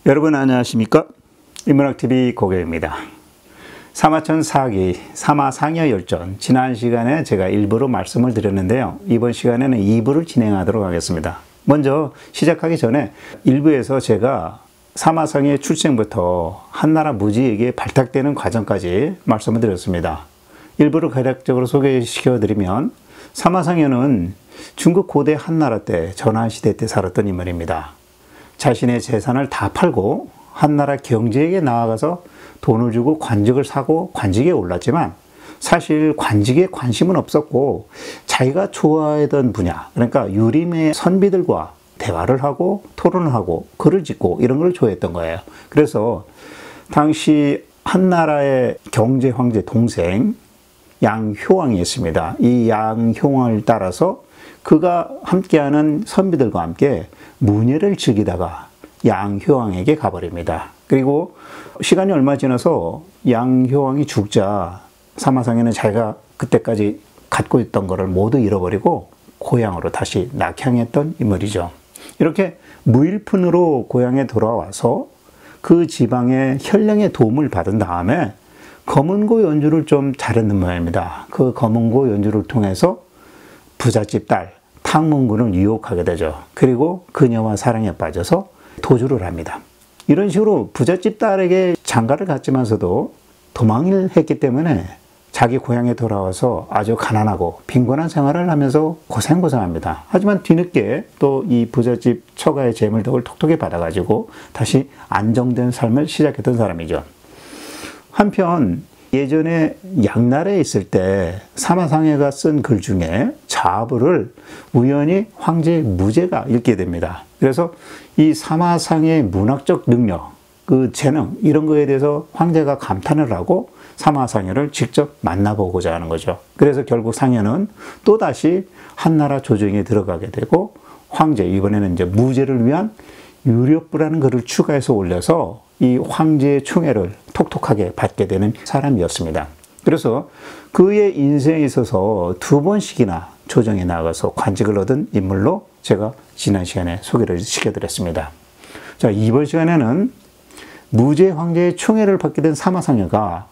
여러분 안녕하십니까? 인문학TV 고객입니다. 사마천 사기, 사마상여열전, 지난 시간에 제가 일부로 말씀을 드렸는데요. 이번 시간에는 2부를 진행하도록 하겠습니다. 먼저 시작하기 전에 1부에서 제가 사마상의 출생부터 한나라 무지에게 발탁되는 과정까지 말씀을 드렸습니다. 일부를 간략적으로 소개시켜 드리면, 사마상여는 중국 고대 한나라 때, 전한시대 때 살았던 인물입니다. 자신의 재산을 다 팔고 한나라 경제에게 나아가서 돈을 주고 관직을 사고 관직에 올랐지만, 사실 관직에 관심은 없었고 자기가 좋아하던 분야, 그러니까 유림의 선비들과 대화를 하고 토론을 하고 글을 짓고 이런 걸 좋아했던 거예요. 그래서 당시 한나라의 경제 황제 동생 양효왕이 있습니다. 이 양효왕을 따라서 그가 함께하는 선비들과 함께 문예를 즐기다가 양효왕에게 가버립니다. 그리고 시간이 얼마 지나서 양효왕이 죽자 사마상여는 자기가 그때까지 갖고 있던 것을 모두 잃어버리고 고향으로 다시 낙향했던 인물이죠. 이렇게 무일푼으로 고향에 돌아와서 그 지방의 현령의 도움을 받은 다음에 검은고 연주를 좀 잘했는 모양입니다. 그 검은고 연주를 통해서 부잣집 딸 탕문군을 유혹하게 되죠. 그리고 그녀와 사랑에 빠져서 도주를 합니다. 이런 식으로 부잣집 딸에게 장가를 갔지만서도 도망을 했기 때문에 자기 고향에 돌아와서 아주 가난하고 빈곤한 생활을 하면서 고생합니다. 하지만 뒤늦게 또 이 부잣집 처가의 재물덕을 톡톡히 받아가지고 다시 안정된 삶을 시작했던 사람이죠. 한편 예전에 양날에 있을 때 사마상여가 쓴 글 중에 자부를 우연히 황제 무제가 읽게 됩니다. 그래서 이 사마상여의 문학적 능력, 그 재능, 이런 거에 대해서 황제가 감탄을 하고 사마상여를 직접 만나보고자 하는 거죠. 그래서 결국 상여는 또다시 한나라 조정에 들어가게 되고, 황제, 이번에는 이제 무제를 위한 유력부라는 글을 추가해서 올려서 이 황제의 총애를 톡톡하게 받게 되는 사람이었습니다. 그래서 그의 인생에 있어서 2번씩이나 조정에 나가서 관직을 얻은 인물로 제가 지난 시간에 소개를 시켜드렸습니다. 자, 이번 시간에는 무제 황제의 총애를 받게 된 사마상여가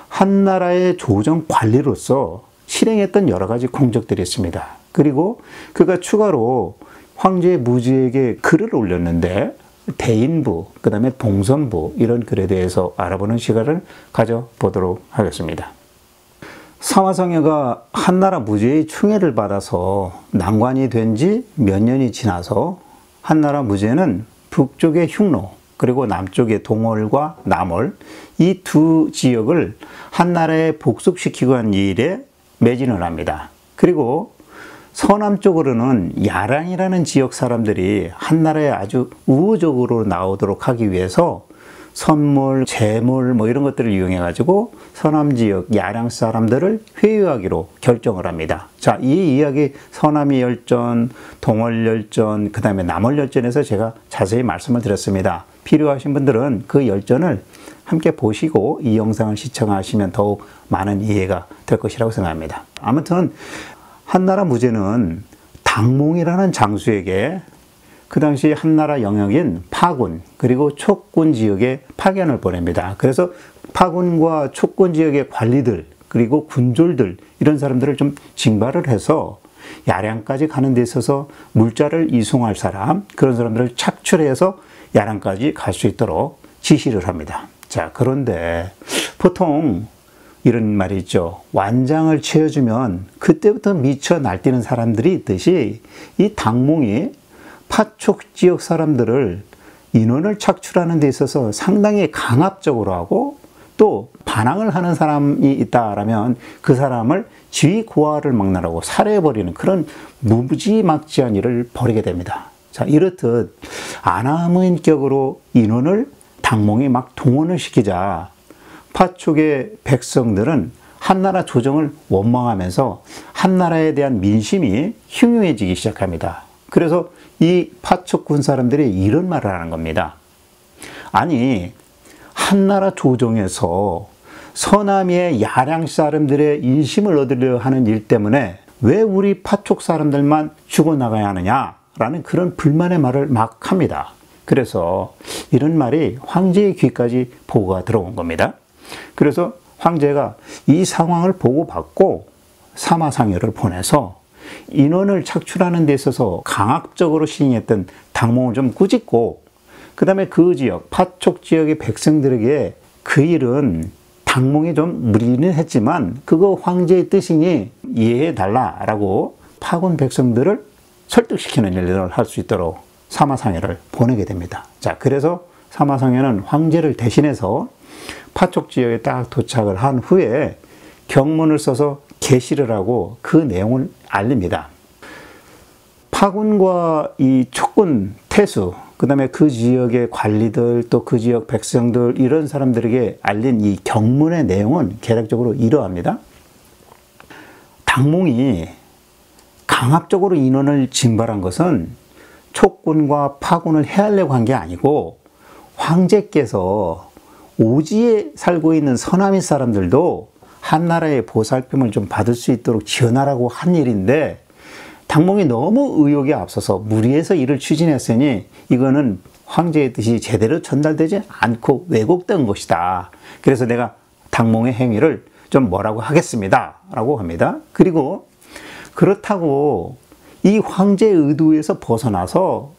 한나라의 조정 관리로서 실행했던 여러 가지 공적들이 있습니다. 그리고 그가 추가로 황제 무제에게 글을 올렸는데, 대인부, 그 다음에 봉선부, 이런 글에 대해서 알아보는 시간을 가져보도록 하겠습니다. 사마상여가 한나라 무제의 총애를 받아서 난관이 된 지 몇 년이 지나서 한나라 무제는 북쪽의 흉노, 그리고 남쪽의 동월과 남월, 이 두 지역을 한나라에 복속시키고 한 일에 매진을 합니다. 그리고 서남쪽으로는 야랑이라는 지역 사람들이 한나라에 아주 우호적으로 나오도록 하기 위해서 선물, 재물 뭐 이런 것들을 이용해 가지고 서남 지역 야랑 사람들을 회유하기로 결정을 합니다. 자, 이 이야기 서남이 열전, 동월 열전, 그 다음에 남월 열전에서 제가 자세히 말씀을 드렸습니다. 필요하신 분들은 그 열전을 함께 보시고 이 영상을 시청하시면 더욱 많은 이해가 될 것이라고 생각합니다. 아무튼 한나라 무제는 당몽이라는 장수에게 그 당시 한나라 영역인 파군 그리고 촉군 지역에 파견을 보냅니다. 그래서 파군과 촉군 지역의 관리들 그리고 군졸들, 이런 사람들을 좀 징발을 해서 야량까지 가는 데 있어서 물자를 이송할 사람, 그런 사람들을 착출해서 야량까지 갈 수 있도록 지시를 합니다. 자, 그런데 보통 이런 말이 있죠. 완장을 채워주면 그때부터 미쳐 날뛰는 사람들이 있듯이, 이 당몽이 파촉 지역 사람들을 인원을 착출하는 데 있어서 상당히 강압적으로 하고, 또 반항을 하는 사람이 있다라면 그 사람을 지위 고하를 막론하고 살해해버리는 그런 무지막지한 일을 벌이게 됩니다. 자, 이렇듯 아나무인격으로 인원을 당몽이 막 동원을 시키자 파촉의 백성들은 한나라 조정을 원망하면서 한나라에 대한 민심이 흉흉해지기 시작합니다. 그래서 이 파촉군 사람들이 이런 말을 하는 겁니다. 아니, 한나라 조정에서 서남의 야량 사람들의 인심을 얻으려 하는 일 때문에 왜 우리 파촉 사람들만 죽어나가야 하느냐라는 그런 불만의 말을 막 합니다. 그래서 이런 말이 황제의 귀까지 보고가 들어온 겁니다. 그래서 황제가 이 상황을 보고받고 사마상여를 보내서 인원을 착출하는 데 있어서 강압적으로 시행했던 당몽을 좀 꾸짖고, 그 다음에 그 지역, 파촉 지역의 백성들에게 그 일은 당몽이 좀 무리는 했지만 그거 황제의 뜻이니 이해해달라라고 파군 백성들을 설득시키는 일을 할 수 있도록 사마상여를 보내게 됩니다. 자, 그래서 사마상여는 황제를 대신해서 파촉 지역에 딱 도착을 한 후에 경문을 써서 게시를 하고 그 내용을 알립니다. 파군과 이 촉군 태수, 그 다음에 그 지역의 관리들, 또 그 지역 백성들, 이런 사람들에게 알린 이 경문의 내용은 개략적으로 이러합니다. 당몽이 강압적으로 인원을 징발한 것은 촉군과 파군을 해하려고 한 게 아니고, 황제께서 오지에 살고 있는 서남의 사람들도 한나라의 보살핌을 좀 받을 수 있도록 지원하라고 한 일인데, 당몽이 너무 의욕에 앞서서 무리해서 일을 추진했으니 이거는 황제의 뜻이 제대로 전달되지 않고 왜곡된 것이다. 그래서 내가 당몽의 행위를 좀 뭐라고 하겠습니다 라고 합니다. 그리고 그렇다고 이 황제의 의도에서 벗어나서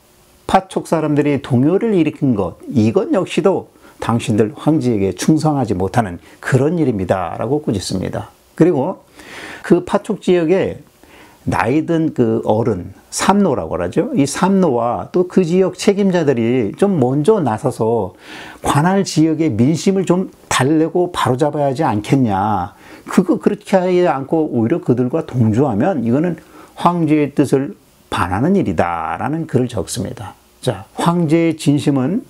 파촉 사람들이 동요를 일으킨 것, 이건 역시도 당신들 황제에게 충성하지 못하는 그런 일입니다 라고 꾸짖습니다. 그리고 그 파촉 지역에 나이든 그 어른, 삼노라고 하죠. 이 삼노와 또 그 지역 책임자들이 좀 먼저 나서서 관할 지역의 민심을 좀 달래고 바로잡아야 하지 않겠냐. 그거 그렇게 하지 않고 오히려 그들과 동조하면 이거는 황제의 뜻을 반하는 일이다 라는 글을 적습니다. 자, 황제의 진심은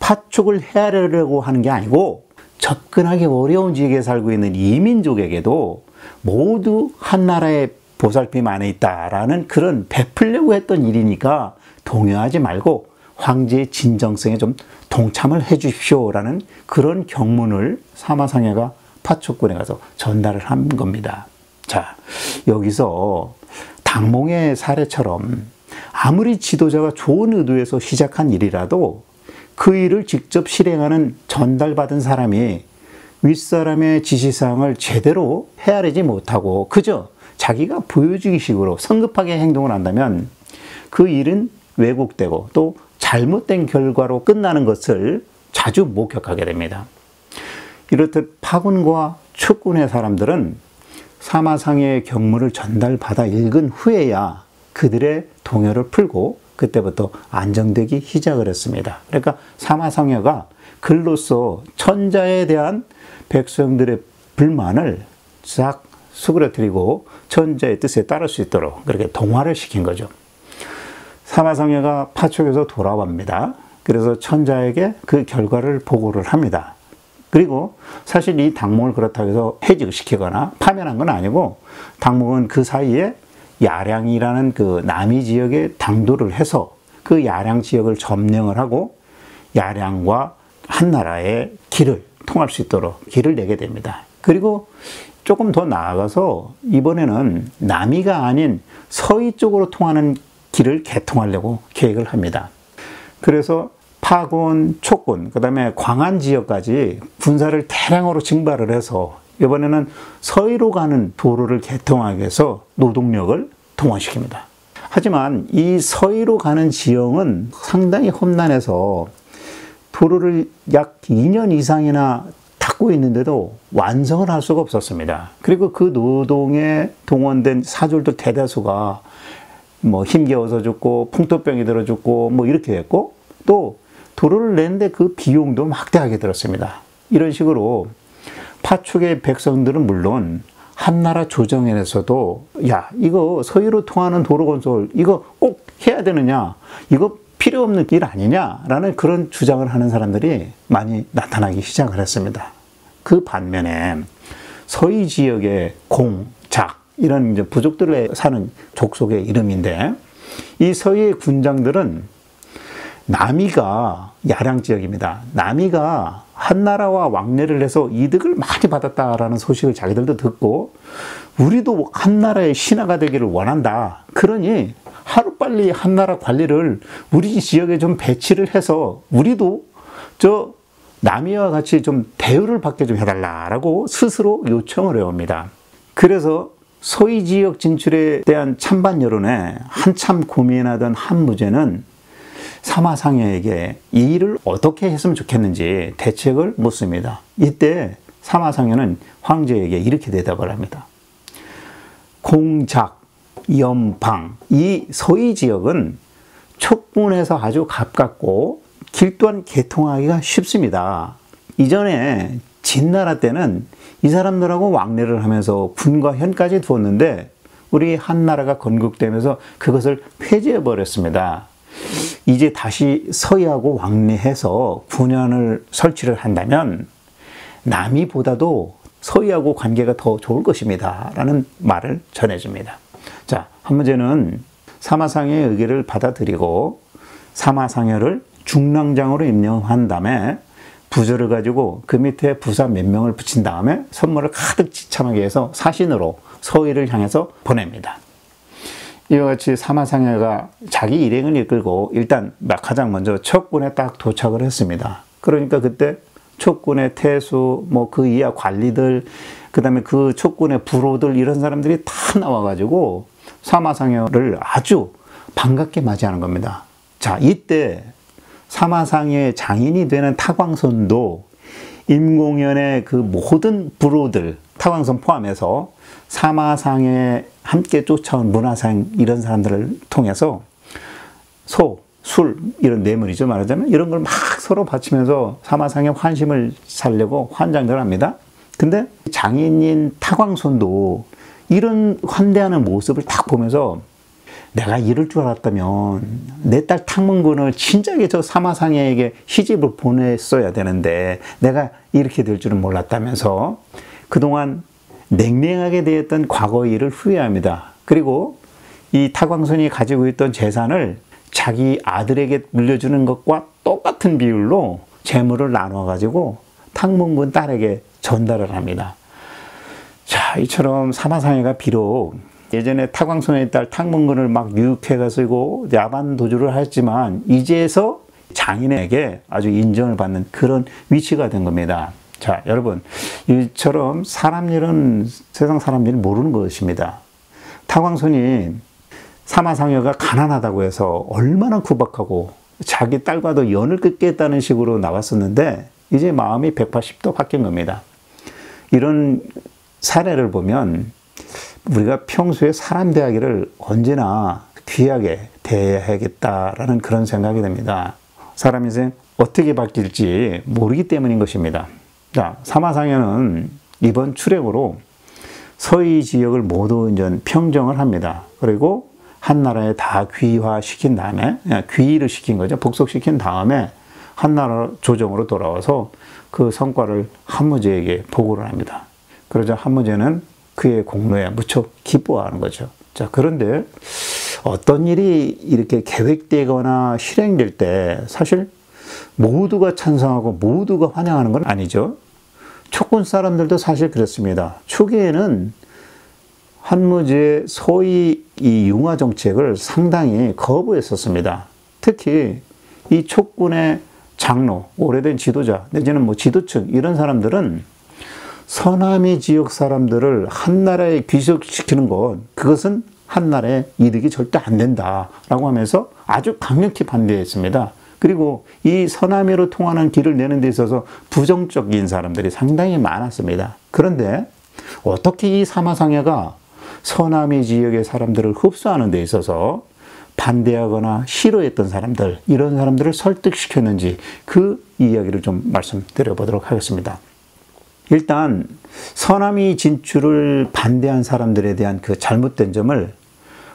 파촉을 헤아리려고 하는 게 아니고 접근하기 어려운 지역에 살고 있는 이민족에게도 모두 한나라의 보살핌 안에 있다라는 그런 베풀려고 했던 일이니까 동요하지 말고 황제의 진정성에 좀 동참을 해 주십시오라는 그런 경문을 사마상여가 파촉군에 가서 전달을 한 겁니다. 자, 여기서 당몽의 사례처럼 아무리 지도자가 좋은 의도에서 시작한 일이라도 그 일을 직접 실행하는 전달받은 사람이 윗사람의 지시사항을 제대로 헤아리지 못하고 그저 자기가 보여주기식으로 성급하게 행동을 한다면 그 일은 왜곡되고 또 잘못된 결과로 끝나는 것을 자주 목격하게 됩니다. 이렇듯 파군과 촉군의 사람들은 사마상여의 경문을 전달받아 읽은 후에야 그들의 동요를 풀고 그때부터 안정되기 시작을 했습니다. 그러니까 사마상여가 글로써 천자에 대한 백성들의 불만을 싹 수그러뜨리고 천자의 뜻에 따를 수 있도록 그렇게 동화를 시킨 거죠. 사마상여가 파촉에서 돌아옵니다. 그래서 천자에게 그 결과를 보고를 합니다. 그리고 사실 이 당몽을 그렇다고 해서 해직시키거나 파면한 건 아니고, 당몽은 그 사이에 야량이라는 그 남이 지역에 당도를 해서 그 야량 지역을 점령을 하고 야량과 한나라의 길을 통할 수 있도록 길을 내게 됩니다. 그리고 조금 더 나아가서 이번에는 남이가 아닌 서이 쪽으로 통하는 길을 개통하려고 계획을 합니다. 그래서 파군, 촉군, 그 다음에 광안 지역까지 군사를 대량으로 징발을 해서 이번에는 서해로 가는 도로를 개통하기 위해서 노동력을 동원시킵니다. 하지만 이 서해로 가는 지형은 상당히 험난해서 도로를 약 2년 이상이나 닦고 있는데도 완성을 할 수가 없었습니다. 그리고 그 노동에 동원된 사졸들 대다수가 뭐 힘겨워서 죽고 풍토병이 들어 죽고 뭐 이렇게 됐고, 또 도로를 내는데 그 비용도 막대하게 들었습니다. 이런 식으로 파촉의 백성들은 물론 한나라 조정에서도 야, 이거 서해로 통하는 도로 건설 이거 꼭 해야 되느냐, 이거 필요 없는 일 아니냐라는 그런 주장을 하는 사람들이 많이 나타나기 시작을 했습니다. 그 반면에 서해 지역의 공, 작 이런 이제 부족들에 사는 족속의 이름인데, 이 서해의 군장들은 남이가 야량 지역입니다. 남이가 한나라와 왕래를 해서 이득을 많이 받았다라는 소식을 자기들도 듣고 우리도 한나라의 신하가 되기를 원한다. 그러니 하루빨리 한나라 관리를 우리 지역에 좀 배치를 해서 우리도 저 남이와 같이 좀 대우를 받게 좀 해달라라고 스스로 요청을 해옵니다. 그래서 서희 지역 진출에 대한 찬반 여론에 한참 고민하던 한무제는 사마상여에게 이 일을 어떻게 했으면 좋겠는지 대책을 묻습니다. 이때 사마상여는 황제에게 이렇게 대답을 합니다. 공작, 염방, 이 서희 지역은 촉군에서 아주 가깝고 길 또한 개통하기가 쉽습니다. 이전에 진나라 때는 이 사람들하고 왕래를 하면서 군과 현까지 두었는데 우리 한나라가 건국되면서 그것을 폐지해 버렸습니다. 이제 다시 서희하고 왕래해서 군현을 설치를 한다면 남이보다도 서희하고 관계가 더 좋을 것입니다. 라는 말을 전해줍니다. 자, 한무제는 사마상여의 의견을 받아들이고 사마상여를 중랑장으로 임명한 다음에 부조를 가지고 그 밑에 부사 몇 명을 붙인 다음에 선물을 가득 지참하게 해서 사신으로 서희를 향해서 보냅니다. 이와 같이 사마상여가 자기 일행을 이끌고 일단 가장 먼저 척군에 딱 도착을 했습니다. 그러니까 그때 촉군의 태수, 뭐 그 이하 관리들, 그 다음에 그 촉군의 부로들 이런 사람들이 다 나와가지고 사마상여를 아주 반갑게 맞이하는 겁니다. 자, 이때 사마상여의 장인이 되는 타광손도 임공연의 그 모든 부로들, 타광손 포함해서 사마상여에 함께 쫓아온 문화상 이런 사람들을 통해서 소, 술 이런 뇌물이죠 말하자면 이런 걸 막 서로 바치면서 사마상의 환심을 살려고 환장들 합니다. 근데 장인인 타광손도 이런 환대하는 모습을 딱 보면서 내가 이럴 줄 알았다면 내 딸 탕문군을 진작에 저 사마상여에게 시집을 보냈어야 되는데 내가 이렇게 될 줄은 몰랐다면서 그동안 냉랭하게 대했던 과거의 일을 후회합니다. 그리고 이 타광손이 가지고 있던 재산을 자기 아들에게 물려주는 것과 똑같은 비율로 재물을 나눠 가지고 탕문군 딸에게 전달을 합니다. 자, 이처럼 사마상여가 비록 예전에 타광손의 딸 탕문군을 막 유혹해가지고 야반 도주를 했지만 이제서 장인에게 아주 인정을 받는 그런 위치가 된 겁니다. 자, 여러분, 이처럼 사람 일은 세상 사람 일은 모르는 것입니다. 타광손이 사마상여가 가난하다고 해서 얼마나 구박하고 자기 딸과도 연을 끊겠다는 식으로 나왔었는데 이제 마음이 180도 바뀐 겁니다. 이런 사례를 보면 우리가 평소에 사람 대하기를 언제나 귀하게 대해야겠다라는 그런 생각이 듭니다. 사람 인생 어떻게 바뀔지 모르기 때문인 것입니다. 자, 사마상여는 이번 출행으로 서희 지역을 모두 이제 평정을 합니다. 그리고 한나라에 다 귀화시킨 다음에, 귀의를 시킨 거죠. 복속시킨 다음에 한나라 조정으로 돌아와서 그 성과를 한무제에게 보고를 합니다. 그러자 한무제는 그의 공로에 무척 기뻐하는 거죠. 자, 그런데 어떤 일이 이렇게 계획되거나 실행될 때 사실 모두가 찬성하고 모두가 환영하는 건 아니죠. 촉군 사람들도 사실 그렇습니다. 초기에는 한무제의 서희 이 융화 정책을 상당히 거부했었습니다. 특히 이 촉군의 장로, 오래된 지도자, 내지는 뭐 지도층 이런 사람들은 서남이 지역 사람들을 한나라에 귀속시키는 것, 그것은 한나라의 이득이 절대 안 된다라고 하면서 아주 강력히 반대했습니다. 그리고 이 서남이로 통하는 길을 내는 데 있어서 부정적인 사람들이 상당히 많았습니다. 그런데 어떻게 이 사마상여가 서남이 지역의 사람들을 흡수하는 데 있어서 반대하거나 싫어했던 사람들, 이런 사람들을 설득시켰는지 그 이야기를 좀 말씀드려 보도록 하겠습니다. 일단 서남이 진출을 반대한 사람들에 대한 그 잘못된 점을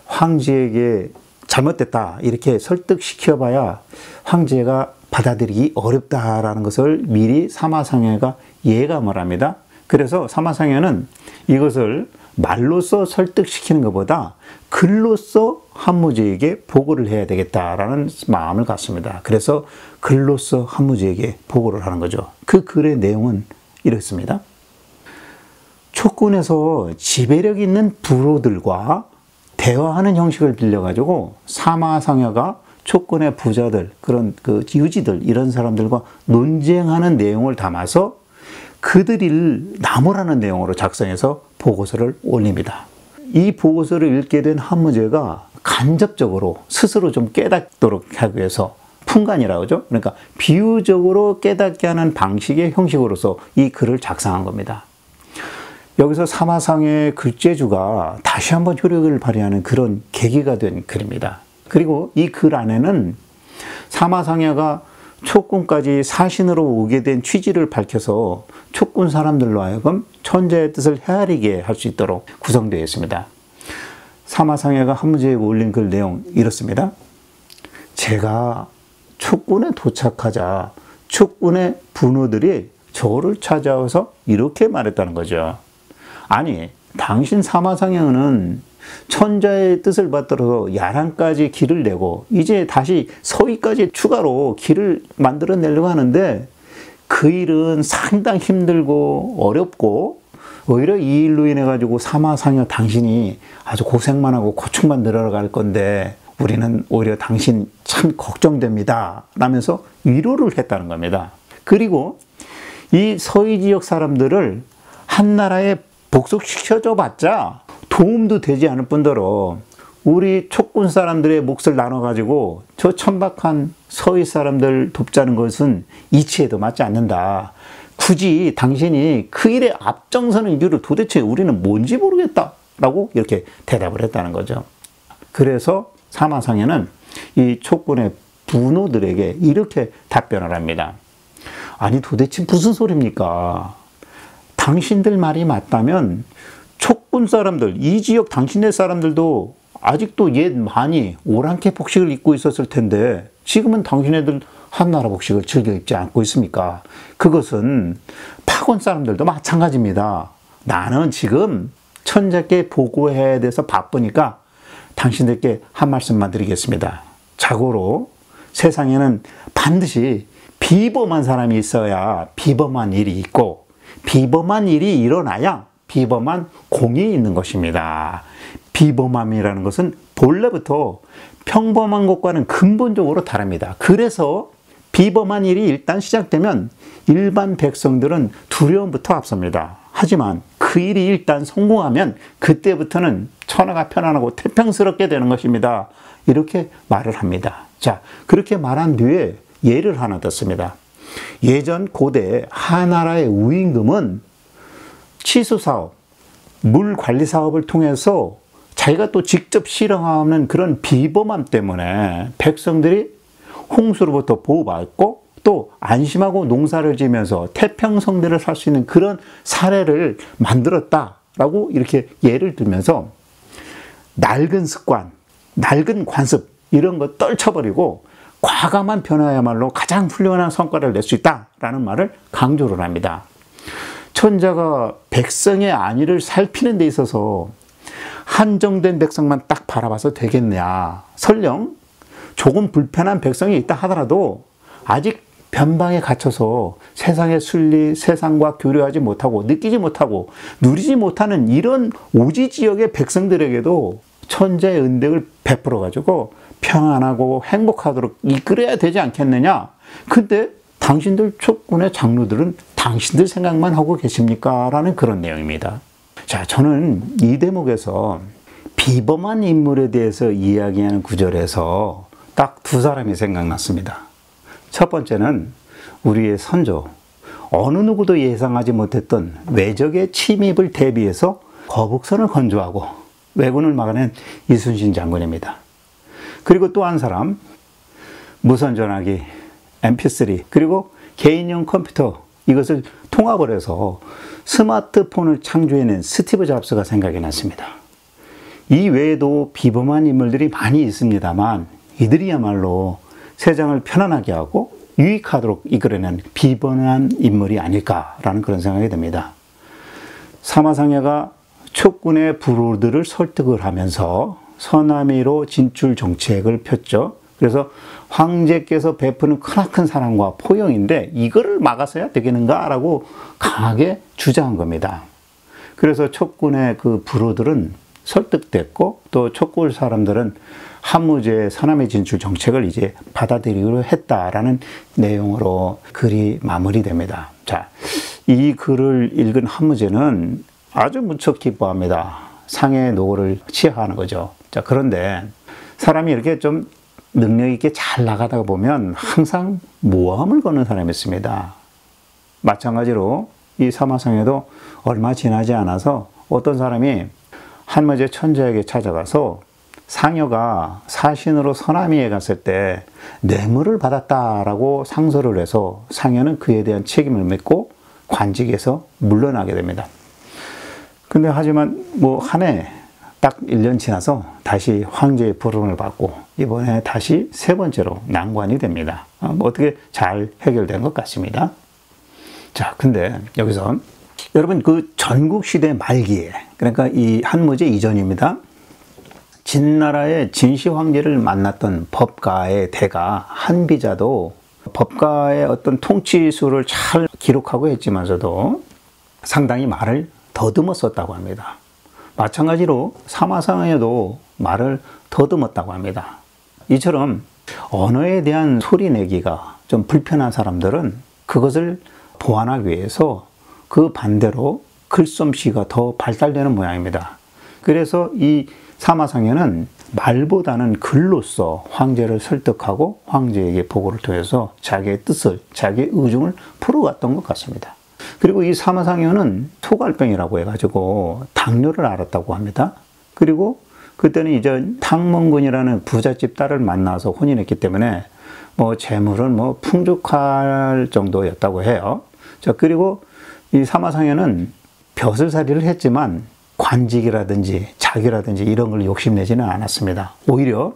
황제에게 잘못됐다 이렇게 설득시켜봐야 황제가 받아들이기 어렵다라는 것을 미리 사마상여가 예감을 합니다. 그래서 사마상여는 이것을 말로써 설득시키는 것보다 글로써 한무제에게 보고를 해야 되겠다라는 마음을 갖습니다. 그래서 글로써 한무제에게 보고를 하는 거죠. 그 글의 내용은 이렇습니다. 촉군에서 지배력 있는 부로들과 대화하는 형식을 빌려가지고 사마상야가 촉군의 부자들, 그런 그 유지들, 이런 사람들과 논쟁하는 내용을 담아서 그들을 나무라는 내용으로 작성해서 보고서를 올립니다. 이 보고서를 읽게 된 한무제가 간접적으로 스스로 좀 깨닫도록 하기 위해서 풍간이라고 하죠. 그러니까 비유적으로 깨닫게 하는 방식의 형식으로서 이 글을 작성한 겁니다. 여기서 사마상의 글재주가 다시 한번 효력을 발휘하는 그런 계기가 된 글입니다. 그리고 이 글 안에는 사마상야가 촉군까지 사신으로 오게 된 취지를 밝혀서 촉군 사람들로 하여금 천자의 뜻을 헤아리게 할 수 있도록 구성되어 있습니다. 사마상야가 한무제에 올린 글 내용 이렇습니다. 제가 촉군에 도착하자 촉군의 분우들이 저를 찾아와서 이렇게 말했다는 거죠. 아니, 당신 사마상야는 천자의 뜻을 받들어서 야란까지 길을 내고 이제 다시 서위까지 추가로 길을 만들어내려고 하는데 그 일은 상당히 힘들고 어렵고 오히려 이 일로 인해 가지고 사마상야 당신이 아주 고생만 하고 고충만 늘어갈 건데 우리는 오히려 당신 참 걱정됩니다 라면서 위로를 했다는 겁니다. 그리고 이 서위 지역 사람들을 한나라에 복속시켜줘 봤자 도움도 되지 않을 뿐더러 우리 촉군 사람들의 몫을 나눠가지고 저 천박한 서위 사람들 돕자는 것은 이치에도 맞지 않는다. 굳이 당신이 그 일에 앞장서는 이유를 도대체 우리는 뭔지 모르겠다 라고 이렇게 대답을 했다는 거죠. 그래서 사마상야는 이 촉군의 분호들에게 이렇게 답변을 합니다. 아니 도대체 무슨 소리입니까? 당신들 말이 맞다면 촉군 사람들, 이 지역 당신네 사람들도 아직도 옛 많이 오랑캐 복식을 입고 있었을 텐데 지금은 당신네들 한나라 복식을 즐겨 입지 않고 있습니까? 그것은 파곤 사람들도 마찬가지입니다. 나는 지금 천자께 보고해야 돼서 바쁘니까 당신들께 한 말씀만 드리겠습니다. 자고로 세상에는 반드시 비범한 사람이 있어야 비범한 일이 있고 비범한 일이 일어나야 비범한 공이 있는 것입니다. 비범함이라는 것은 본래부터 평범한 것과는 근본적으로 다릅니다. 그래서 비범한 일이 일단 시작되면 일반 백성들은 두려움부터 앞섭니다. 하지만 그 일이 일단 성공하면 그때부터는 천하가 편안하고 태평스럽게 되는 것입니다. 이렇게 말을 합니다. 자, 그렇게 말한 뒤에 예를 하나 듣습니다. 예전 고대 한나라의 우임금은 치수사업, 물관리사업을 통해서 자기가 또 직접 실행하는 그런 비범함 때문에 백성들이 홍수로부터 보호받고 또 안심하고 농사를 지으면서 태평성대를 살 수 있는 그런 사례를 만들었다라고 이렇게 예를 들면서 낡은 습관, 낡은 관습 이런 거 떨쳐버리고 과감한 변화야말로 가장 훌륭한 성과를 낼 수 있다라는 말을 강조를 합니다. 천자가 백성의 안위를 살피는 데 있어서 한정된 백성만 딱 바라봐서 되겠냐. 설령 조금 불편한 백성이 있다 하더라도 아직 변방에 갇혀서 세상의 순리, 세상과 교류하지 못하고 느끼지 못하고 누리지 못하는 이런 오지 지역의 백성들에게도 천자의 은덕을 베풀어 가지고 평안하고 행복하도록 이끌어야 되지 않겠느냐. 근데 당신들 촉군의 장로들은 당신들 생각만 하고 계십니까? 라는 그런 내용입니다. 자, 저는 이 대목에서 비범한 인물에 대해서 이야기하는 구절에서 딱 두 사람이 생각났습니다. 첫 번째는 우리의 선조, 어느 누구도 예상하지 못했던 외적의 침입을 대비해서 거북선을 건조하고 왜군을 막아낸 이순신 장군입니다. 그리고 또 한 사람, 무선전화기, MP3, 그리고 개인용 컴퓨터, 이것을 통합을 해서 스마트폰을 창조해낸 스티브 잡스가 생각이 났습니다. 이 외에도 비범한 인물들이 많이 있습니다만 이들이야말로 세상을 편안하게 하고 유익하도록 이끌어낸 비범한 인물이 아닐까라는 그런 생각이 듭니다. 사마상야가 촉군의 부로들을 설득을 하면서 서남위로 진출 정책을 폈죠. 그래서 황제께서 베푸는 크나큰 사랑과 포용인데 이거를 막아서야 되겠는가라고 강하게 주장한 겁니다. 그래서 촉군의 그 부로들은 설득됐고 또 촉구할 사람들은 한무제 서남의 진출 정책을 이제 받아들이기로 했다라는 내용으로 글이 마무리됩니다. 자, 이 글을 읽은 한무제는 아주 무척 기뻐합니다. 상해의 노고를 치하하는 거죠. 자, 그런데 사람이 이렇게 좀 능력 있게 잘 나가다 보면 항상 모함을 거는 사람이 있습니다. 마찬가지로 이 사마상에도 얼마 지나지 않아서 어떤 사람이 한무제 천자에게 찾아가서 상여가 사신으로 서남이에 갔을 때 뇌물을 받았다라고 상소를 해서 상여는 그에 대한 책임을 묻고 관직에서 물러나게 됩니다. 근데 하지만 뭐 한 해 딱 1년 지나서 다시 황제의 부름을 받고 이번에 다시 세 번째로 난관이 됩니다. 뭐 어떻게 잘 해결된 것 같습니다. 자, 근데 여기서 여러분 그 전국시대 말기에, 그러니까 이 한무제 이전입니다. 진나라의 진시 황제를 만났던 법가의 대가 한비자도 법가의 어떤 통치수를 잘 기록하고 했지만서도 상당히 말을 더듬었었다고 합니다. 마찬가지로 사마상에도 말을 더듬었다고 합니다. 이처럼 언어에 대한 소리내기가 좀 불편한 사람들은 그것을 보완하기 위해서 그 반대로 글솜씨가 더 발달되는 모양입니다. 그래서 이 사마상에는 말보다는 글로써 황제를 설득하고 황제에게 보고를 통해서 자기의 뜻을, 자기의 의중을 풀어갔던 것 같습니다. 그리고 이 사마상에는 소갈병이라고 해가지고 당뇨를 앓았다고 합니다. 그리고 그때는 이제 탕문군이라는 부잣집 딸을 만나서 혼인했기 때문에 뭐 재물은 뭐 풍족할 정도였다고 해요. 자, 그리고 이 사마상에는 벼슬살이를 했지만 관직이라든지 자기라든지 이런 걸 욕심내지는 않았습니다. 오히려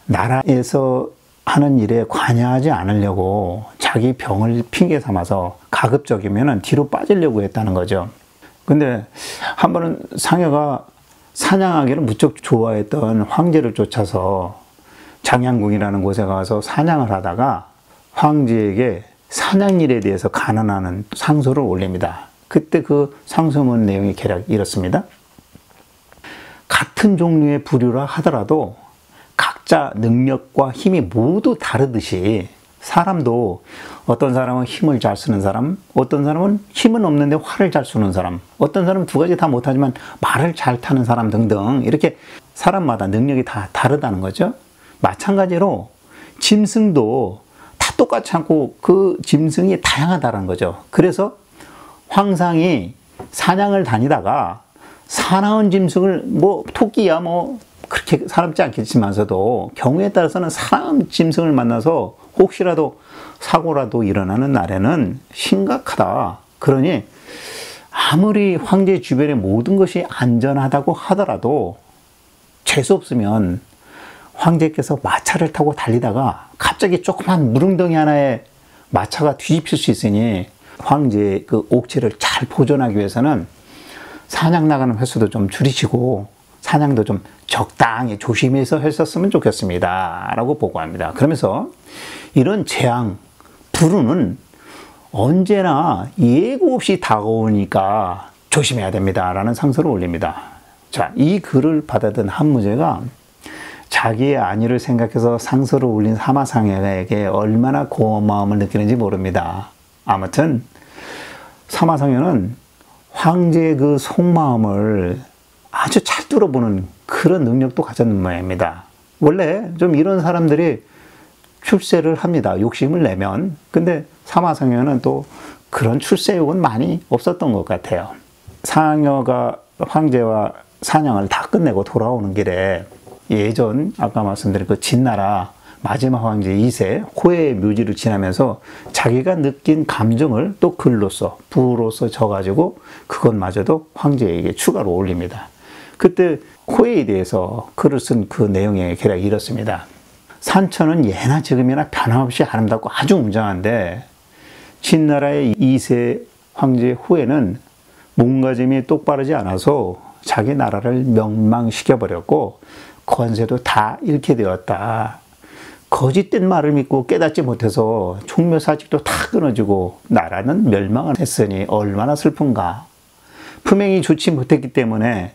나라에서 하는 일에 관여하지 않으려고 자기 병을 핑계 삼아서 가급적이면 뒤로 빠지려고 했다는 거죠. 근데 한 번은 상여가 사냥하기를 무척 좋아했던 황제를 쫓아서 장양궁이라는 곳에 가서 사냥을 하다가 황제에게 사냥일에 대해서 간언하는 상소를 올립니다. 그때 그 상소문 내용이 대략 이렇습니다. 같은 종류의 부류라 하더라도 각자 능력과 힘이 모두 다르듯이 사람도 어떤 사람은 힘을 잘 쓰는 사람, 어떤 사람은 힘은 없는데 화를 잘 쏘는 사람, 어떤 사람은 두 가지 다 못하지만 말을 잘 타는 사람 등등 이렇게 사람마다 능력이 다 다르다는 거죠. 마찬가지로 짐승도 다 똑같지 않고 그 짐승이 다양하다는 거죠. 그래서 황상이 사냥을 다니다가 사나운 짐승을 뭐 토끼야 뭐 그렇게 사납지 않겠지만서도 경우에 따라서는 사나운 짐승을 만나서 혹시라도 사고라도 일어나는 날에는 심각하다. 그러니 아무리 황제 주변의 모든 것이 안전하다고 하더라도 재수 없으면 황제께서 마차를 타고 달리다가 갑자기 조그만 무릉덩이 하나에 마차가 뒤집힐 수 있으니 황제의 그 옥체를 잘 보존하기 위해서는 사냥 나가는 횟수도 좀 줄이시고 사냥도 좀 적당히 조심해서 했었으면 좋겠습니다. 라고 보고합니다. 그러면서 이런 재앙, 불운은 언제나 예고 없이 다가오니까 조심해야 됩니다. 라는 상소를 올립니다. 자, 이 글을 받아든 한무제가 자기의 안위를 생각해서 상소를 올린 사마상여에게 얼마나 고마움을 느끼는지 모릅니다. 아무튼 사마상여는 황제의 그 속마음을 아주 잘 뚫어보는 그런 능력도 가졌는 모양입니다. 원래 좀 이런 사람들이 출세를 합니다. 욕심을 내면. 근데 사마상여는 또 그런 출세욕은 많이 없었던 것 같아요. 상여가 황제와 사냥을 다 끝내고 돌아오는 길에 예전 아까 말씀드린 그 진나라 마지막 황제 2세 호의 묘지를 지나면서 자기가 느낀 감정을 또 글로써 부로써 적어가지고 그것마저도 황제에게 추가로 올립니다. 그때 호에에 대해서 글을 쓴 그 내용이 대략 이렇습니다. 산천은 예나 지금이나 변함없이 아름답고 아주 웅장한데 진나라의 2세 황제 호에는 몸가짐이 똑바르지 않아서 자기 나라를 멸망시켜버렸고 권세도 다 잃게 되었다. 거짓된 말을 믿고 깨닫지 못해서 총묘사직도 다 끊어지고 나라는 멸망을 했으니 얼마나 슬픈가. 품행이 좋지 못했기 때문에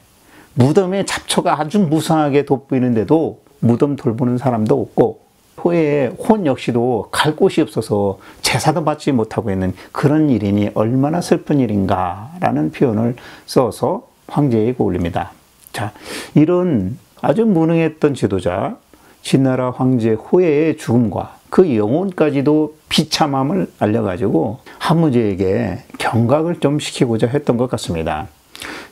무덤에 잡초가 아주 무성하게 돋보이는데도 무덤 돌보는 사람도 없고, 후에 혼 역시도 갈 곳이 없어서 제사도 받지 못하고 있는 그런 일이니 얼마나 슬픈 일인가라는 표현을 써서 황제에게 올립니다. 자, 이런 아주 무능했던 지도자, 진나라 황제 호예의 죽음과 그 영혼까지도 비참함을 알려가지고 한무제에게 경각을 좀 시키고자 했던 것 같습니다.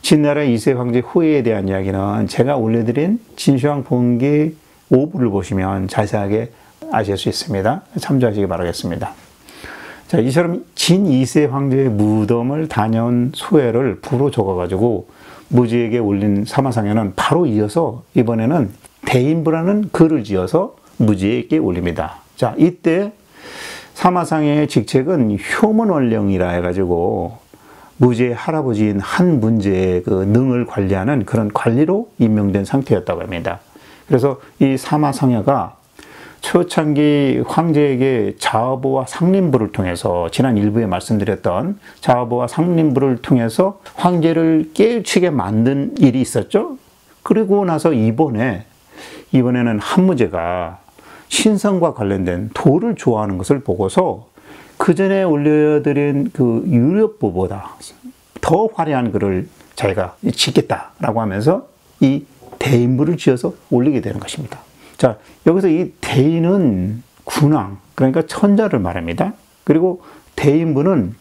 진나라 2세 황제 호예에 대한 이야기는 제가 올려드린 진시황 본기 5부를 보시면 자세하게 아실 수 있습니다. 참조하시기 바라겠습니다. 자, 이처럼 진 2세 황제의 무덤을 다녀온 소회를 부로 적어가지고 무지에게 올린 사마상에는 바로 이어서 이번에는 대인부라는 글을 지어서 무지에게 올립니다. 자, 이때 사마상의 직책은 효문원령이라 해가지고 무지의 할아버지인 한문제의 그 능을 관리하는 그런 관리로 임명된 상태였다고 합니다. 그래서 이 사마상야가 초창기 황제에게 자어보와 상림부를 통해서, 지난 일부에 말씀드렸던 자어보와 상림부를 통해서 황제를 깨우치게 만든 일이 있었죠. 그리고 나서 이번에는 한무제가 신성과 관련된 도를 좋아하는 것을 보고서 그 전에 올려드린 그 유력부보다 더 화려한 글을 자기가 짓겠다라고 하면서 이 대인부를 지어서 올리게 되는 것입니다. 자, 여기서 이 대인은 군왕, 그러니까 천자를 말합니다. 그리고 대인부는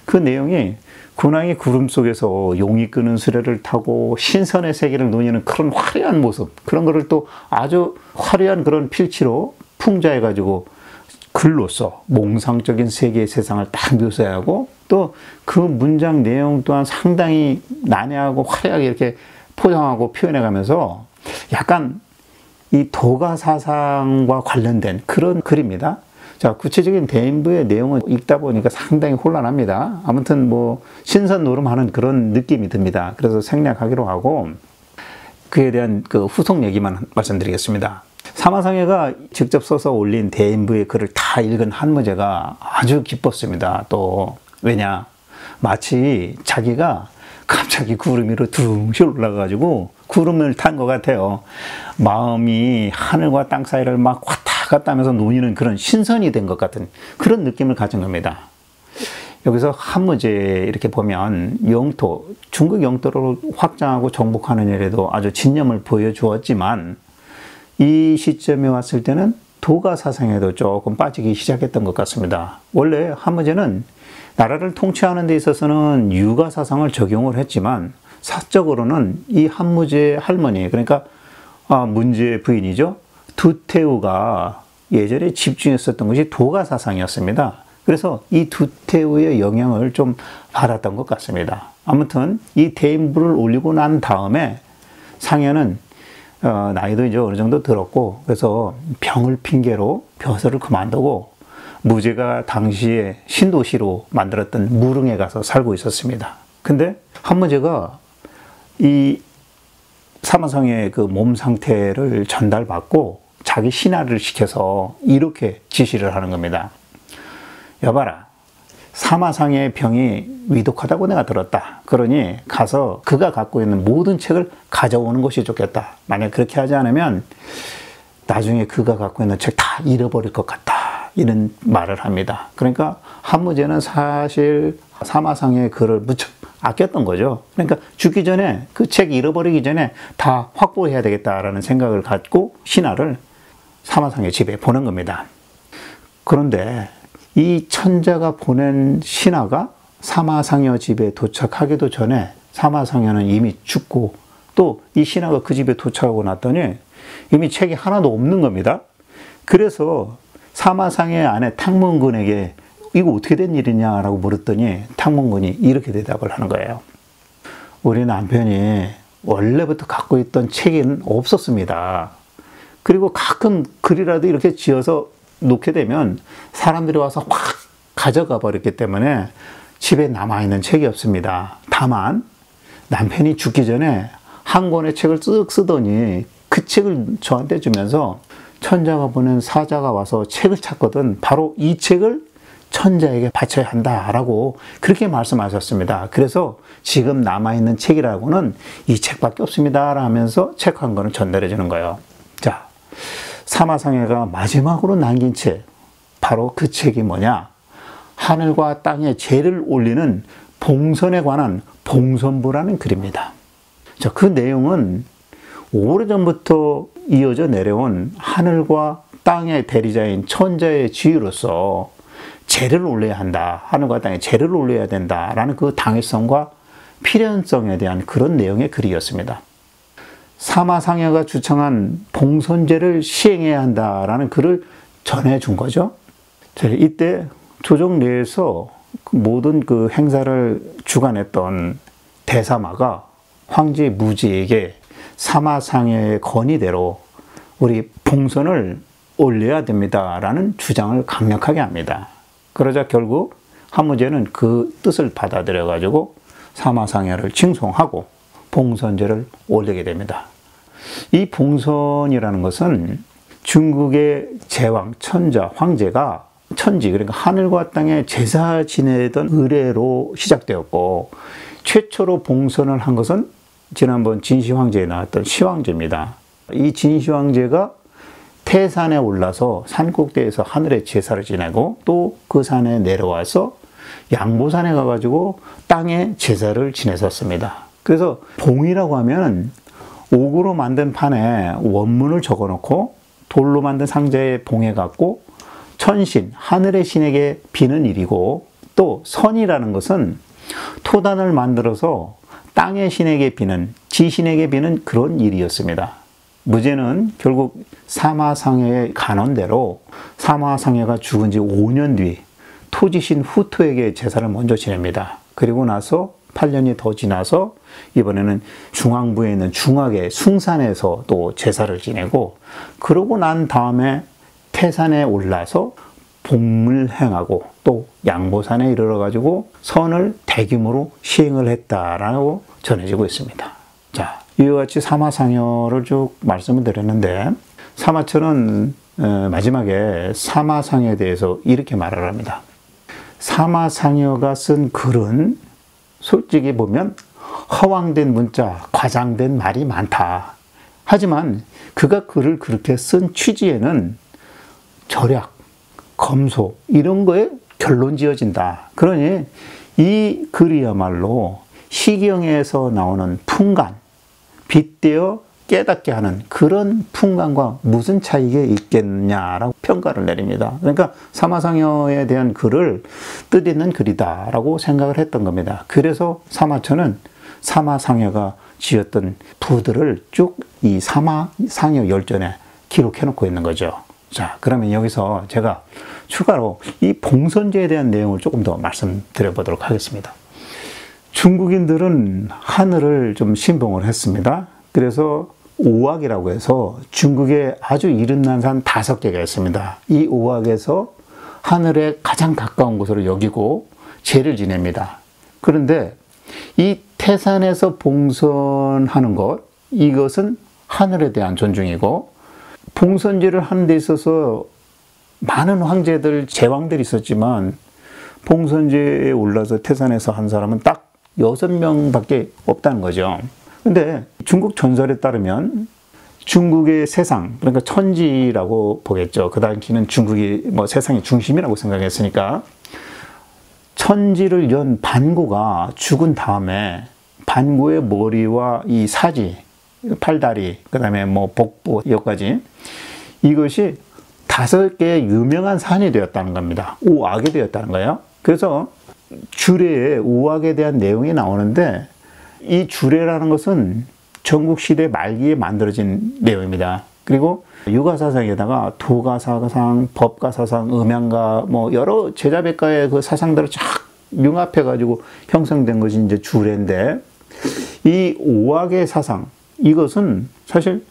그 내용이 군왕이 구름 속에서 용이 끄는 수레를 타고 신선의 세계를 누리는 그런 화려한 모습, 그런 거를 또 아주 화려한 그런 필치로 풍자해가지고 글로써 몽상적인 세계의 세상을 딱 묘사하고, 또 그 문장 내용 또한 상당히 난해하고 화려하게 이렇게 포장하고 표현해가면서 약간 이 도가 사상과 관련된 그런 글입니다. 자, 구체적인 대인부의 내용을 읽다 보니까 상당히 혼란합니다. 아무튼 뭐 신선 노름하는 그런 느낌이 듭니다. 그래서 생략하기로 하고 그에 대한 그 후속 얘기만 말씀드리겠습니다. 사마상야가 직접 써서 올린 대인부의 글을 다 읽은 한무제가 아주 기뻤습니다. 또 왜냐, 마치 자기가 갑자기 구름 위로 둥실 올라가가지고 구름을 탄 것 같아요. 마음이 하늘과 땅 사이를 막 왔다 갔다 하면서 놓이는 그런 신선이 된 것 같은 그런 느낌을 가진 겁니다. 여기서 한무제 이렇게 보면 영토, 중국 영토를 확장하고 정복하는 일에도 아주 진념을 보여주었지만 이 시점에 왔을 때는 도가 사상에도 조금 빠지기 시작했던 것 같습니다. 원래 한무제는 나라를 통치하는 데 있어서는 유가 사상을 적용을 했지만 사적으로는 이 한무제의 할머니, 그러니까 문제의 부인이죠, 두태우가 예전에 집중했었던 것이 도가 사상이었습니다. 그래서 이 두태우의 영향을 좀 받았던 것 같습니다. 아무튼 이 대인부를 올리고 난 다음에 상야는 나이도 이제 어느 정도 들었고, 그래서 병을 핑계로 벼슬을 그만두고 무제가 당시에 신도시로 만들었던 무릉에 가서 살고 있었습니다. 근데 한무제가 이 사마상의 그 몸 상태를 전달받고 자기 신하를 시켜서 이렇게 지시를 하는 겁니다. 여봐라, 사마상의 병이 위독하다고 내가 들었다. 그러니 가서 그가 갖고 있는 모든 책을 가져오는 것이 좋겠다. 만약 그렇게 하지 않으면 나중에 그가 갖고 있는 책 다 잃어버릴 것 같다. 이런 말을 합니다. 그러니까 한무제는 사실 사마상의 글을 무척 아꼈던 거죠. 그러니까 죽기 전에 그 책 잃어버리기 전에 다 확보해야 되겠다라는 생각을 갖고 신하를 사마상의 집에 보낸 겁니다. 그런데 이 천자가 보낸 신하가 사마상여 집에 도착하기도 전에 사마상여는 이미 죽고, 또 이 신하가 그 집에 도착하고 났더니 이미 책이 하나도 없는 겁니다. 그래서 사마상의 아내 탕문군에게 이거 어떻게 된 일이냐라고 물었더니 탕문군이 이렇게 대답을 하는 거예요. 우리 남편이 원래부터 갖고 있던 책은 없었습니다. 그리고 가끔 글이라도 이렇게 지어서 놓게 되면 사람들이 와서 확 가져가 버렸기 때문에 집에 남아있는 책이 없습니다. 다만 남편이 죽기 전에 한 권의 책을 쓱 쓰더니 그 책을 저한테 주면서 천자가 보낸 사자가 와서 책을 찾거든 바로 이 책을 천자에게 바쳐야 한다라고 그렇게 말씀하셨습니다. 그래서 지금 남아있는 책이라고는 이 책밖에 없습니다 하면서 책 한 권을 전달해 주는 거예요. 자, 사마상해가 마지막으로 남긴 책, 바로 그 책이 뭐냐? 하늘과 땅에 죄를 올리는 봉선에 관한 봉선부라는 글입니다. 자, 그 내용은 오래전부터 이어져 내려온 하늘과 땅의 대리자인 천자의 지위로서 죄를 올려야 한다. 하늘과 땅에 죄를 올려야 된다라는 그 당위성과 필연성에 대한 그런 내용의 글이었습니다. 사마상해가 주창한 봉선제를 시행해야 한다라는 글을 전해준 거죠. 이때 조정 내에서 모든 그 행사를 주관했던 대사마가 황제 무지에게 사마상해의 건의대로 우리 봉선을 올려야 됩니다라는 주장을 강력하게 합니다. 그러자 결국 한무제는 그 뜻을 받아들여 가지고 사마상해를 칭송하고 봉선제를 올리게 됩니다. 이 봉선이라는 것은 중국의 제왕, 천자, 황제가 천지, 그러니까 하늘과 땅에 제사 지내던 의례로 시작되었고, 최초로 봉선을 한 것은 지난번 진시황제에 나왔던 시황제입니다. 이 진시황제가 태산에 올라서 산꼭대에서 하늘의 제사를 지내고 또 그 산에 내려와서 양보산에 가가지고 땅에 제사를 지냈었습니다. 그래서 봉이라고 하면 옥으로 만든 판에 원문을 적어놓고 돌로 만든 상자에 봉해갖고 천신, 하늘의 신에게 비는 일이고, 또 선이라는 것은 토단을 만들어서 땅의 신에게 비는, 지신에게 비는 그런 일이었습니다. 무제는 결국 사마상해의 간언대로 사마상해가 죽은 지 5년 뒤 토지신 후토에게 제사를 먼저 지냅니다. 그리고 나서 8년이 더 지나서 이번에는 중앙부에 있는 중학의 숭산에서 또 제사를 지내고, 그러고 난 다음에 태산에 올라서 봉을 행하고 또 양보산에 이르러 가지고 선을 대규모로 시행을 했다라고 전해지고 있습니다. 자, 이와 같이 사마상해를 쭉 말씀을 드렸는데, 사마천은 마지막에 사마상해에 대해서 이렇게 말을 합니다. 사마상해가 쓴 글은 솔직히 보면 허황된 문자, 과장된 말이 많다. 하지만 그가 글을 그렇게 쓴 취지에는 절약, 검소 이런 거에 결론 지어진다. 그러니 이 글이야말로 시경에서 나오는 풍간, 빗대어 깨닫게 하는 그런 풍간과 무슨 차이가 있겠냐라고 평가를 내립니다. 그러니까 사마상해에 대한 글을 뜻있는 글이다라고 생각을 했던 겁니다. 그래서 사마천은 사마상해가 지었던 부들을 쭉 이 사마상해 열전에 기록해 놓고 있는 거죠. 자, 그러면 여기서 제가 추가로 이 봉선제에 대한 내용을 조금 더 말씀드려 보도록 하겠습니다. 중국인들은 하늘을 좀 신봉을 했습니다. 그래서 오악이라고 해서 중국에 아주 이른난 산 5개가 있습니다. 이 오악에서 하늘에 가장 가까운 곳으로 여기고 제를 지냅니다. 그런데 이 태산에서 봉선하는 것, 이것은 하늘에 대한 존중이고, 봉선제를 하는 데 있어서 많은 황제들, 제왕들이 있었지만 봉선제에 올라서 태산에서 한 사람은 딱 6명밖에 없다는 거죠. 근데 중국 전설에 따르면 중국의 세상, 그러니까 천지라고 보겠죠. 그 당시는 중국이 뭐 세상의 중심이라고 생각했으니까, 천지를 연 반고가 죽은 다음에 반고의 머리와 이 사지, 팔다리, 그 다음에 뭐 복부, 여기까지, 이것이 5개의 유명한 산이 되었다는 겁니다. 오악이 되었다는 거예요. 그래서 주례에 오악에 대한 내용이 나오는데, 이 주례라는 것은 전국시대 말기에 만들어진 내용입니다. 그리고 유가사상에다가 도가사상, 법가사상, 음양가, 뭐 여러 제자백가의 그 사상들을 쫙 융합해가지고 형성된 것이 이제 주례인데, 이 오악의 사상, 이것은 사실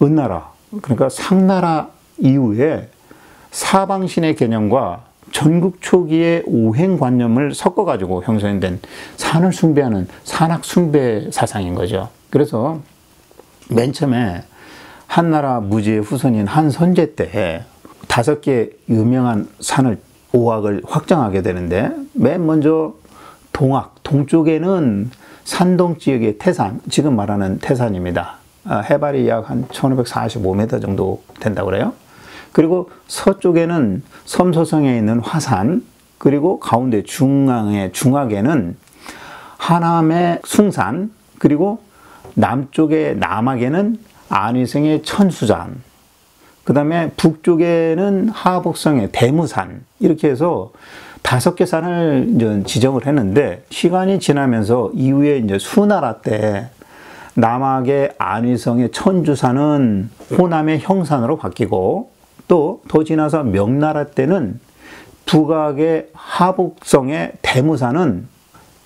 은나라, 그러니까 상나라 이후에 사방신의 개념과 전국 초기의 오행관념을 섞어가지고 형성된 산을 숭배하는 산악숭배 사상인 거죠. 그래서 맨 처음에 한나라 무지의 후손인 한선제 때 5개 유명한 산을 오악을 확정하게 되는데, 맨 먼저 동쪽에는 산동 지역의 태산, 지금 말하는 태산입니다. 해발이 약 한 1545m 정도 된다고 그래요. 그리고 서쪽에는 섬소성에 있는 화산, 그리고 가운데 중앙에는 하남의 숭산, 그리고 남쪽의 남악에는 안위성의 천수산, 그 다음에 북쪽에는 하북성의 대무산, 이렇게 해서 5개 산을 지정을 했는데, 시간이 지나면서 이후에 이제 수나라 때 남악의 안위성의 천주산은 호남의 형산으로 바뀌고, 또 더 지나서 명나라 때는 북악의 하북성의 대무산은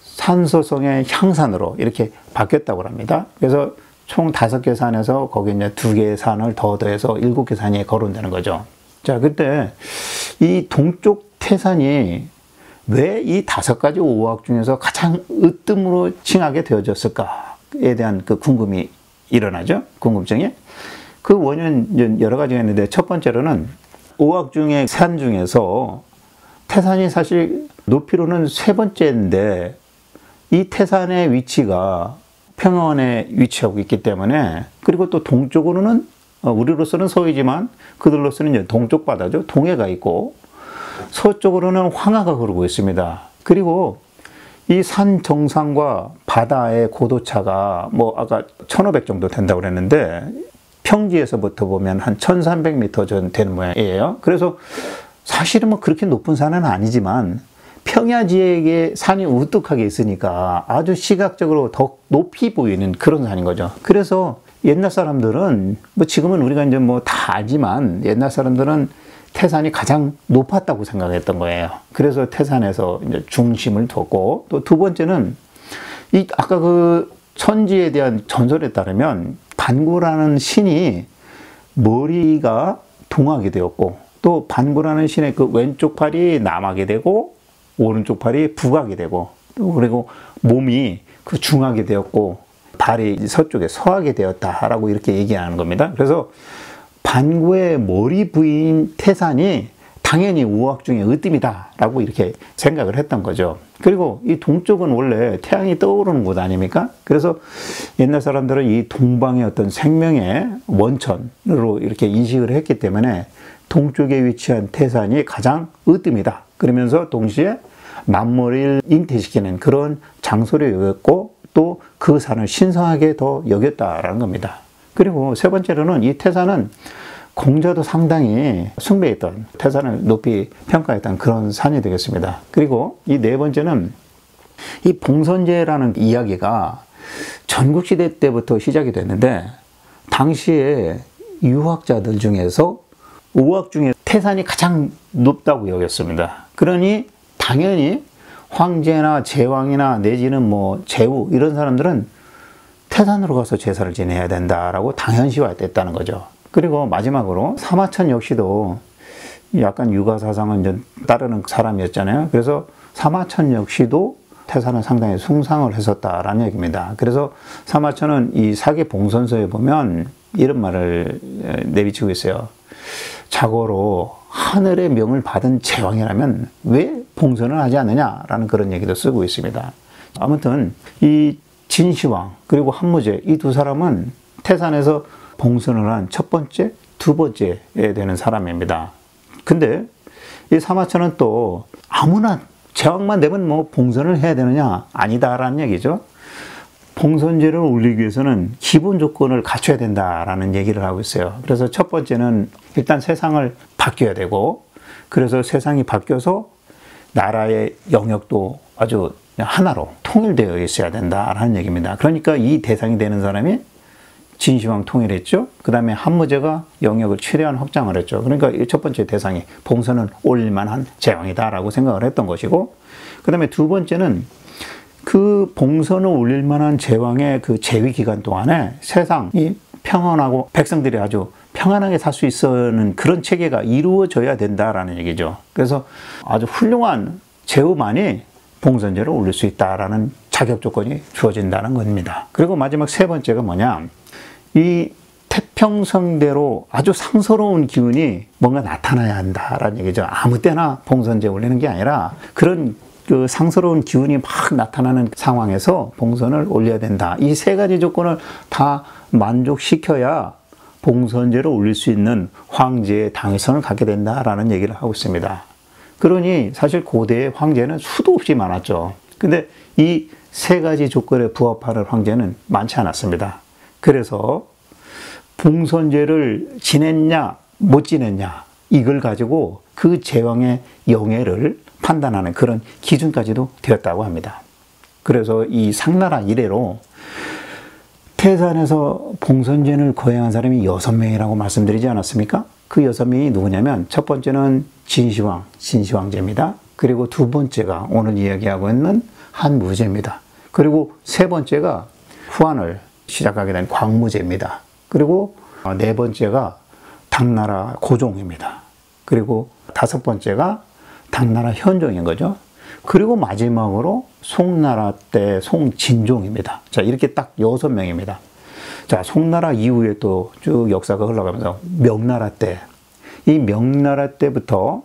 산소성의 향산으로 이렇게 바뀌었다고 합니다. 그래서 총 5개 산에서 거기 이제 2개의 산을 더해서 7개 산이 거론되는 거죠. 자, 그때 이 동쪽 태산이 왜 이 5가지 오악 중에서 가장 으뜸으로 칭하게 되어졌을까에 대한 그 궁금이 일어나죠. 궁금증이. 그 원인은 여러 가지가 있는데, 첫 번째로는 오악 중에 산 중에서 태산이 사실 높이로는 3번째인데, 이 태산의 위치가 평원에 위치하고 있기 때문에, 그리고 또 동쪽으로는 우리로서는 서이지만 그들로서는 이제 동쪽 바다죠. 동해가 있고, 서쪽으로는 황하가 흐르고 있습니다. 그리고 이 산 정상과 바다의 고도차가 아까 1500 정도 된다고 그랬는데, 평지에서부터 보면 한 1300m 전 되는 모양이에요. 그래서 사실은 그렇게 높은 산은 아니지만 평야 지역에 산이 우뚝하게 있으니까 아주 시각적으로 더 높이 보이는 그런 산인 거죠. 그래서 옛날 사람들은, 지금은 우리가 이제 다 알지만, 옛날 사람들은 태산이 가장 높았다고 생각했던 거예요. 그래서 태산에서 이제 중심을 뒀고, 또 두 번째는 아까 그 천지에 대한 전설에 따르면 반구라는 신이 머리가 동하게 되었고, 또 반구라는 신의 그 왼쪽 팔이 남하게 되고 오른쪽 팔이 북하게 되고, 또 그리고 몸이 그 중하게 되었고 발이 서쪽에 서하게 되었다라고 이렇게 얘기하는 겁니다. 그래서 반구의 머리 부인 태산이 당연히 오악 중에 으뜸이다라고 이렇게 생각을 했던 거죠. 그리고 이 동쪽은 원래 태양이 떠오르는 곳 아닙니까? 그래서 옛날 사람들은 이 동방의 어떤 생명의 원천으로 이렇게 인식을 했기 때문에 동쪽에 위치한 태산이 가장 으뜸이다. 그러면서 동시에 만물을 잉태시키는 그런 장소로 여겼고, 또 그 산을 신성하게 더 여겼다라는 겁니다. 그리고 세 번째로는 이 태산은 공자도 상당히 숭배했던, 태산을 높이 평가했던 그런 산이 되겠습니다. 그리고 이 네 번째는 이 봉선제라는 이야기가 전국시대 때부터 시작이 됐는데, 당시에 유학자들 중에서 오악 중에 태산이 가장 높다고 여겼습니다. 그러니 당연히 황제나 제왕이나 내지는 제후 이런 사람들은 태산으로 가서 제사를 지내야 된다라고 당연시화됐다는 거죠. 그리고 마지막으로 사마천 역시도 약간 유가사상을 이제 따르는 사람이었잖아요. 그래서 사마천 역시도 태산을 상당히 숭상을 했었다라는 얘기입니다. 그래서 사마천은 이 사계 봉선서에 보면 이런 말을 내비치고 있어요. 자고로 하늘의 명을 받은 제왕이라면 왜 봉선을 하지 않느냐라는 그런 얘기도 쓰고 있습니다. 아무튼 이 진시황 그리고 한무제, 이 두 사람은 태산에서 봉선을 한 첫 번째, 두 번째에 되는 사람입니다. 근데 이 사마천은 또 아무나 제왕만 되면 봉선을 해야 되느냐? 아니다라는 얘기죠. 봉선제를 올리기 위해서는 기본 조건을 갖춰야 된다라는 얘기를 하고 있어요. 그래서 첫 번째는 일단 세상을 바뀌어야 되고, 그래서 세상이 바뀌어서 나라의 영역도 아주 하나로 통일되어 있어야 된다라는 얘기입니다. 그러니까 이 대상이 되는 사람이 진시황 통일했죠. 그 다음에 한무제가 영역을 최대한 확장을 했죠. 그러니까 첫 번째 대상이 봉선을 올릴 만한 제왕이다라고 생각을 했던 것이고, 그 다음에 두 번째는 그 봉선을 올릴 만한 제왕의 그 재위 기간 동안에 세상이 평안하고 백성들이 아주 평안하게 살 수 있는 그런 체계가 이루어져야 된다라는 얘기죠. 그래서 아주 훌륭한 제후만이 봉선제를 올릴 수 있다라는 자격 조건이 주어진다는 겁니다. 그리고 마지막 세 번째가 뭐냐? 이 태평성대로 아주 상스러운 기운이 뭔가 나타나야 한다라는 얘기죠. 아무 때나 봉선제 올리는 게 아니라 그런 그 상스러운 기운이 막 나타나는 상황에서 봉선을 올려야 된다. 이 세 가지 조건을 다 만족시켜야 봉선제를 올릴 수 있는 황제의 당위성을 갖게 된다라는 얘기를 하고 있습니다. 그러니 사실 고대의 황제는 수도 없이 많았죠. 근데 이 세 가지 조건에 부합하는 황제는 많지 않았습니다. 그래서 봉선제를 지냈냐 못 지냈냐 이걸 가지고 그 제왕의 영예를 판단하는 그런 기준까지도 되었다고 합니다. 그래서 이 상나라 이래로 태산에서 봉선제를 거행한 사람이 6명이라고 말씀드리지 않았습니까? 그 6명이 누구냐면 첫 번째는 진시황, 진시황제입니다. 그리고 두 번째가 오늘 이야기하고 있는 한무제입니다. 그리고 세 번째가 후한을 시작하게 된 광무제입니다. 그리고 네 번째가 당나라 고종입니다. 그리고 다섯 번째가 당나라 현종인 거죠. 그리고 마지막으로 송나라 때 송진종입니다. 자, 이렇게 딱 6명입니다. 자, 송나라 이후에 또 쭉 역사가 흘러가면서 명나라 때, 이 명나라 때부터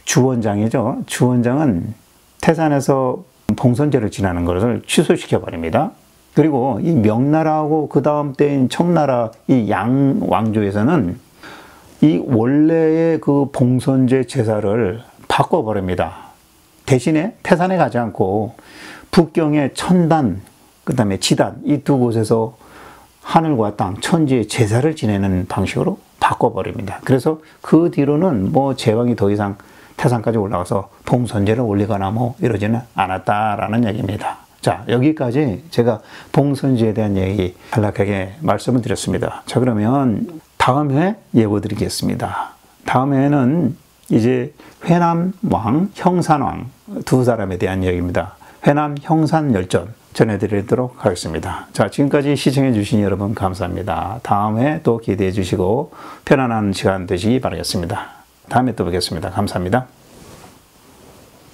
주원장이죠. 주원장은 태산에서 봉선제를 지내는 것을 취소시켜 버립니다. 그리고 이 명나라하고 그 다음 때인 청나라 이 양왕조에서는 이 원래의 그 봉선제 제사를 바꿔버립니다. 대신에 태산에 가지 않고 북경의 천단, 그 다음에 지단 이 두 곳에서 하늘과 땅, 천지의 제사를 지내는 방식으로 바꿔버립니다. 그래서 그 뒤로는 뭐 제왕이 더 이상 태산까지 올라가서 봉선제를 올리거나 뭐 이러지는 않았다라는 얘기입니다. 자, 여기까지 제가 봉선제에 대한 얘기 간략하게 말씀을 드렸습니다. 자, 그러면 다음 회 예고 드리겠습니다. 다음 회는 이제 회남왕, 형산왕 두 사람에 대한 얘기입니다. 회남 형산열전 전해드리도록 하겠습니다. 자, 지금까지 시청해 주신 여러분 감사합니다. 다음 회 또 기대해 주시고 편안한 시간 되시기 바라겠습니다. 다음에 또 뵙겠습니다. 감사합니다.